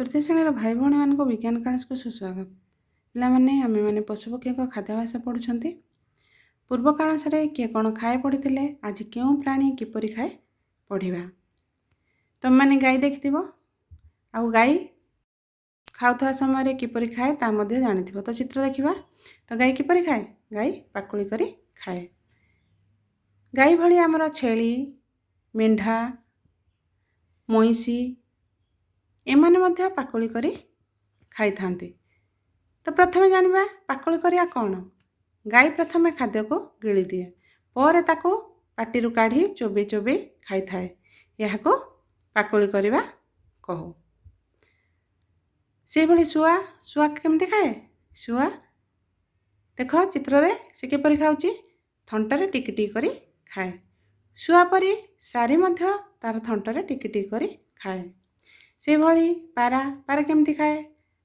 तृतीय श्रेणी भाई भौणी मान विज्ञान क्लास को सुस्वागत। पिलामाने आमे माने पशुपक्षी खाद्याभ्यास पढ़ुछंती। पूर्व कालस किए कौन खाए पढ़ी आज क्यों प्राणी किपरि खाए पढ़ा। तुम मैंने गाई देखिथिबो आउ गाई खाउथवा समय किपरि खाए ता मध्य जानिथिबो। तो चित्र देखिबा। तो गाई किपरि खाए, गाई पाकुली करी खाए। गाई भली आमर छेली मेंढा मईसी एमाने मध्य पाकुली करी खाई थांती। तो प्रथमे जानिबा पाकुली करिया कौन। गाई प्रथमे खाद्य को गिली दिए पर ताको पाटिरु काढ़ी चोबी चोबी खाई थाए। यह को पाकुली करिबा कहू। से भली शुआ शुआ केमती खाए। शुआ देख चित्र रे से किपरि खाउची थंटरे टिकी टिकी करी खाए। शुआ परी सारी मध्य तार थंटरे टिकी टिकी करी खाए। से भली पारा पारा केमती खाए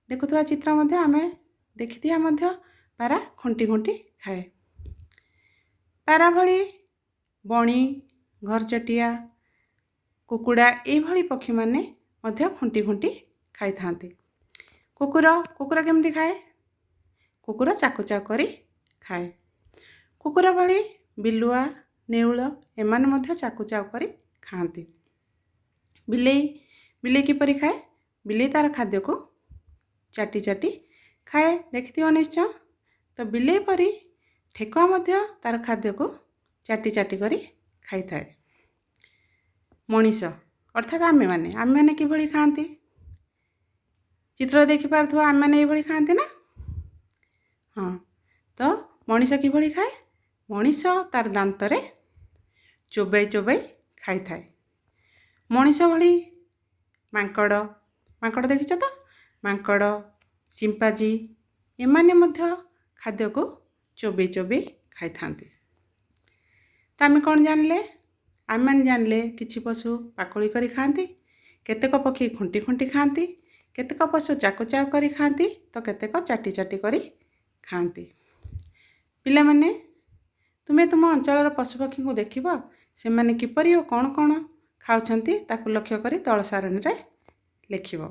देखुवा चित्र मध्य आमे देखिथिया मध्य पारा खुंटी खुंटी खाए। पारा भली बणी घरचटिया कुकुड़ा ए भली पक्षी माने मध्य खुंटी खुंटी खाई थांती। कुकुर कुकुर केमती खाए कुकुर चाकू चाकू करी खाए। कुकुर भली बिलुआ नेउल एमाने मध्य चाकू चाकू करी खाती। बिलेई बिलेई किपरि खाए बिलेई तार खाद्य को चाटी चाटी खाए देखिथिबो निश्चय। तो बिलेई परी ठेकुआ मध्य तार खाद्य को चाटी चाटी करी खाई थाए। मनीष अर्थात आमे माने किभली खाती चित्र देखि पारथुवा आमे माने एभली खाती ना। हाँ तो मनीष किभली खाए मनीष तार दांतरे चोबई चोबई खाई थाए। मनीष भली मांकड़ मांकड़ देखिछ तो मांकड़ सिंपाजी एमाने मध्य खाद्य को चोबई चोबई खाई थांती। तो आमे कौन जानले आमे माने जानले किछि पशु पाकुली करी खाती केतेक पक्षी खुंटी खुंटी खाती केतेक पशु चाकू चाकू करी खाती तो केतेक चाटी चाटी करी खाती। पिला माने तुमे तुम अंचल पशुपक्षी को देखिबो से माने किपरि ओ कौन कौन खाउछंती ताकु लक्ष्य करी तळ सारणी रे लिखिबो।